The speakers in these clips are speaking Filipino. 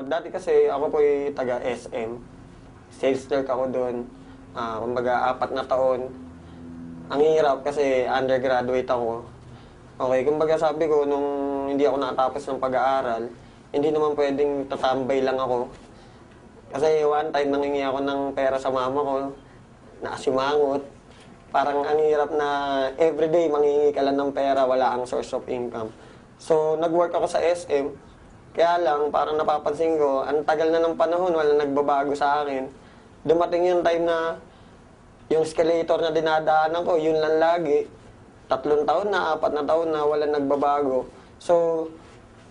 Dati kasi ako po ay taga SM. Sales clerk ako doon. Kumbaga, 4 na taon. Ang hirap kasi undergraduate ako. Okay, kumbaga sabi ko, nung hindi ako nakatapos ng pag-aaral, hindi naman pwedeng tatambay lang ako. Kasi one time nangingi ako ng pera sa mama ko, nakasimangot. Parang ang hirap na everyday mangingi ka lang ng pera, wala ang source of income. So, nag-work ako sa SM. Kaya lang, parang napapansin ko, ang tagal na ng panahon, wala nagbabago sa akin. Dumating yung time na yung escalator na dinadaanan ko, yun lang lagi. 3 taon na, 4 na taon na, wala nagbabago. So,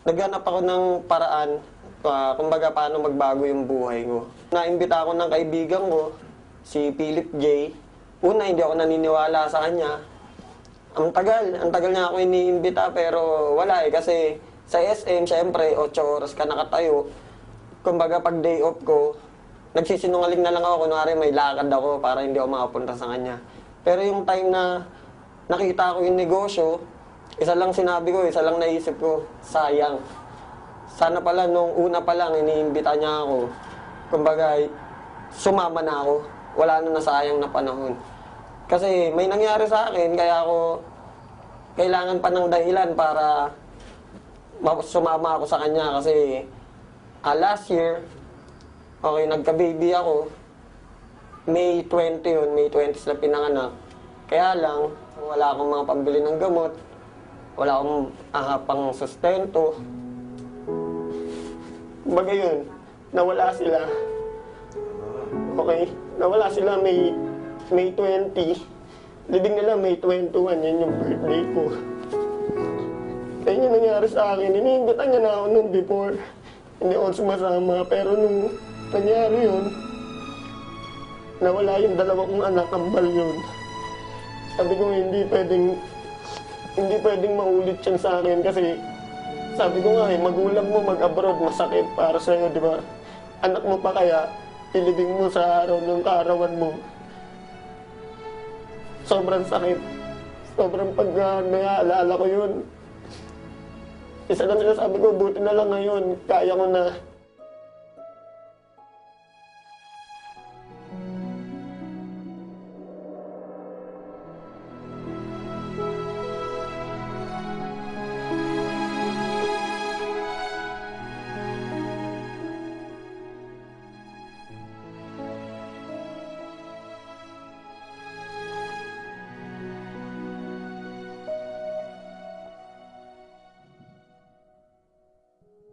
naghanap ako ng paraan, kumbaga paano magbago yung buhay ko. Naimbita ako ng kaibigan ko, si Philip J. Una, hindi ako naniniwala sa kanya. Ang tagal niya ako iniimbita pero wala kasi sa SM, syempre, 8 oras ka nakatayo. Kumbaga, pag day off ko, nagsisinungaling na lang ako, kunwari may lakad ako para hindi ako makapunta sa kanya. Pero yung time na nakita ko yung negosyo, isa lang sinabi ko, isa lang naisip ko, sayang. Sana pala nung una pa lang, iniimbita niya ako. Kumbaga, sumama na ako. Wala na nasayang na panahon. Kasi may nangyari sa akin, kaya ako kailangan pa ng dahilan para sumama ako sa kanya. Kasi last year, okay, nagka-baby ako. May 20 yun, May 20 sila pinanganak. Kaya lang, wala akong mga pambili ng gamot. Wala akong pang sustento. Kumbaga yun, nawala sila. Okay, nawala sila May 20. Libing nila May 21, yun yung birthday ko. Kaya yun nangyari sa akin. Iniimbitan niya na ako noon before. Hindi ako sumasama. Pero nung nangyari yun, nawala yung 2 kong anak, kambal yun. Sabi ko hindi pwedeng maulit yan sa akin kasi sabi ko nga magulang mo mag-abroad, masakit para sa'yo, di ba? Anak mo pa kaya, ilibing mo sa araw ng kaarawan mo. Sobrang sakit. Sobrang pag naalala ko yun. Isa lang sinasabi ko, buti na lang ngayon, kaya ko na.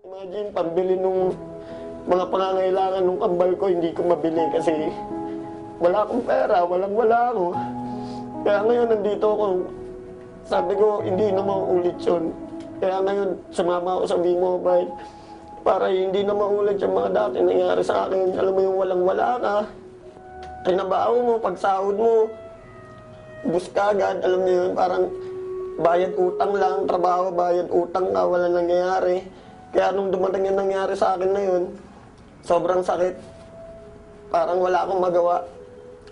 Imagine, pambili nung mga pangangailangan nung kambal ko, hindi ko mabili kasi wala akong pera, wala ako. Kaya ngayon, nandito ako. Sabi ko, hindi na mauulit yun. Kaya ngayon, sumama ako sa V-Mobile para hindi na maulit yung mga dati nangyari sa akin. Alam mo yung walang-wala ka, trinabaho mo, pagsahod mo, bus ka agad, alam mo yun, parang bayad utang lang, trabaho, bayad utang ka, wala nangyayari. Kaya nung dumating yung nangyari sa akin na yun, sobrang sakit. Parang wala akong magawa.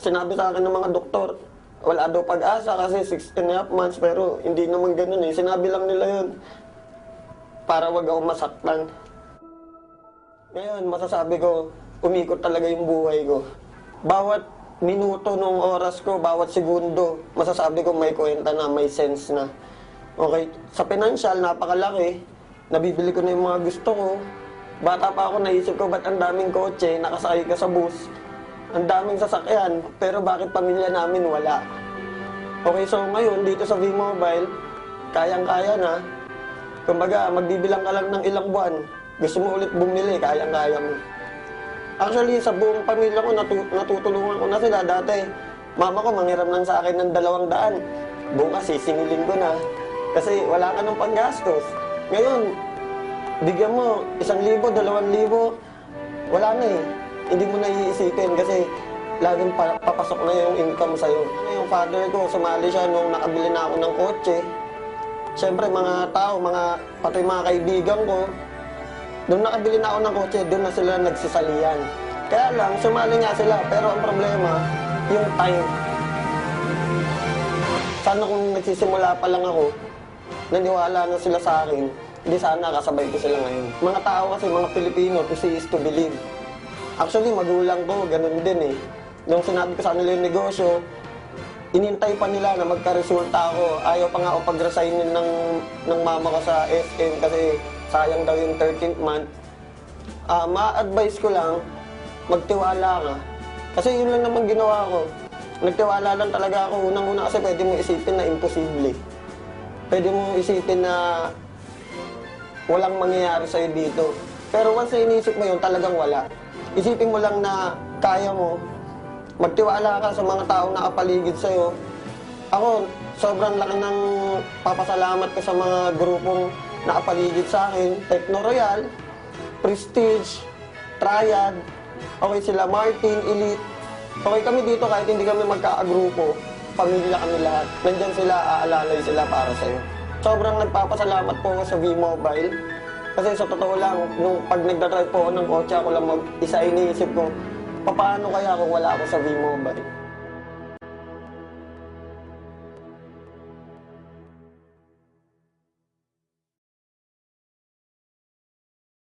Sinabi sa akin ng mga doktor, wala daw pag-asa kasi 6.5 months, pero hindi naman ganun eh. Sinabi lang nila yun para wag ako masaktan. Ngayon, masasabi ko, umikot talaga yung buhay ko. Bawat minuto ng oras ko, bawat segundo, masasabi ko may kwenta na, may sense na. Okay, sa financial, napakalaki. Nabibili ko na yung mga gusto ko. Bata pa ako, naisip ko, ba't ang daming kotse, nakasakay ka sa bus, ang daming sasakyan, pero bakit pamilya namin wala? Okay, so ngayon, dito sa V-Mobile, kayang-kaya na. Kumbaga, magbibilang ka lang ng ilang buwan. Gusto mo ulit bumili, kayang-kaya mo. Actually, sa buong pamilya ko, natutulungan ko na sila. Dati, mama ko manghiram lang sa akin ng 200. Bukas, sisingilin ko na. Kasi wala ka ng panggastos. Ngayon, bigyan mo 1,000, 2,000, wala na eh. Hindi mo na iisipin kasi laging papasok na yung income sa'yo. Yung father ko, sumali siya nung nakabili na ako ng kotse. Siyempre, mga tao, pati mga kaibigan ko, nung nakabili na ako ng kotse, doon na sila nagsisalian. Kaya lang, sumali nga sila, pero ang problema, yung time. Sana kung nagsisimula pa lang ako, naniwala na sila sa akin, di sana kasabay ko sila ngayon. Mga tao kasi, mga Pilipino, to see is to believe. Actually, magulang ko, ganun din eh. Nung sinabi ko sa kanila yung negosyo, inintay pa nila na magka-resulta ako. Ayaw pa nga ako pag-resignin ng mama ko sa SM kasi sayang daw yung 13th month. Ma-advise ko lang, magtiwala ka. Kasi yun lang naman ginawa ko. Nagtiwala lang talaga ako. Unang-una kasi pwede mo isipin na imposible. Pwede mo isipin na walang mangyayari sa'yo dito. Pero once na inisip mo yun, talagang wala. Isipin mo lang na kaya mo. Magtiwala ka sa mga taong nakapaligid sa'yo. Ako, sobrang laki ng papasalamat ko sa mga grupong nakapaligid sa akin. Techno Royal, Prestige, Triad, okay sila Martin, Elite. Okay kami dito kahit hindi kami magkakagrupo. Pamilya kami lahat. Nandyan sila, aalalay sila para sa'yo. Sobrang nagpapasalamat po ako sa V-Mobile. Kasi sa totoo lang, nung pag nagdadrive po ako ng kotse, ako lang mag-isa iniisip ko, paano kaya kung wala ako sa V-Mobile?